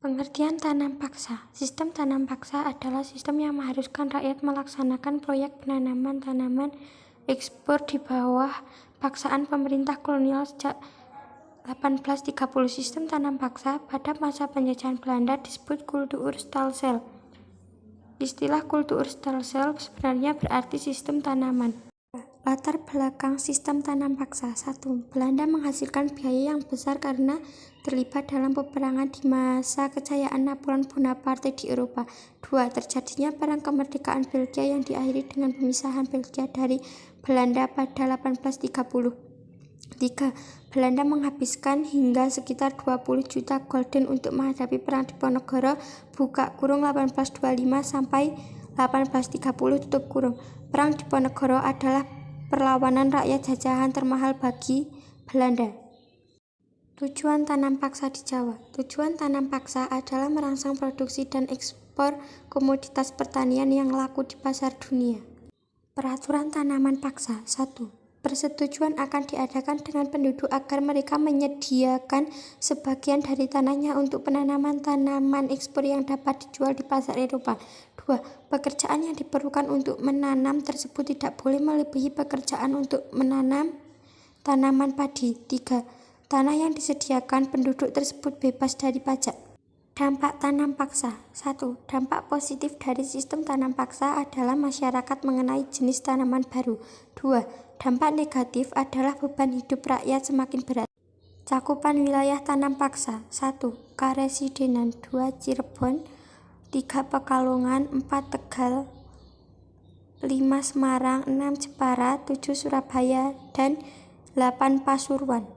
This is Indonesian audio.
Pengertian tanam paksa. Sistem tanam paksa adalah sistem yang mengharuskan rakyat melaksanakan proyek penanaman tanaman ekspor di bawah paksaan pemerintah kolonial sejak 1830. Sistem tanam paksa pada masa penjajahan Belanda disebut Kultuurstalsel. Istilah Kultuurstalsel sebenarnya berarti sistem tanaman. Latar belakang sistem tanam paksa. 1. Belanda menghasilkan biaya yang besar karena terlibat dalam peperangan di masa kejayaan Napoleon Bonaparte di Eropa. 2. Terjadinya Perang Kemerdekaan Belgia yang diakhiri dengan pemisahan Belgia dari Belanda pada 1830. 3. Belanda menghabiskan hingga sekitar 20 juta gulden untuk menghadapi Perang Diponegoro (buka kurung 1825 sampai 1830 tutup kurung). Perang Diponegoro adalah perlawanan rakyat jajahan termahal bagi Belanda. Tujuan tanam paksa di Jawa. Tujuan tanam paksa adalah merangsang produksi dan ekspor komoditas pertanian yang laku di pasar dunia. Peraturan tanaman paksa. 1. Persetujuan akan diadakan dengan penduduk agar mereka menyediakan sebagian dari tanahnya untuk penanaman tanaman ekspor yang dapat dijual di pasar Eropa. 2. Pekerjaan yang diperlukan untuk menanam tersebut tidak boleh melebihi pekerjaan untuk menanam tanaman padi. 3. Tanah yang disediakan penduduk tersebut bebas dari pajak. Dampak tanam paksa. 1. Dampak positif dari sistem tanam paksa adalah masyarakat mengenai jenis tanaman baru. 2. Dampak negatif adalah beban hidup rakyat semakin berat. Cakupan wilayah tanam paksa. 1. Karesidenan. 2. Cirebon. 3. Pekalongan. 4. Tegal. 5. Semarang. 6. Jepara. 7. Surabaya. Dan 8. Pasuruan.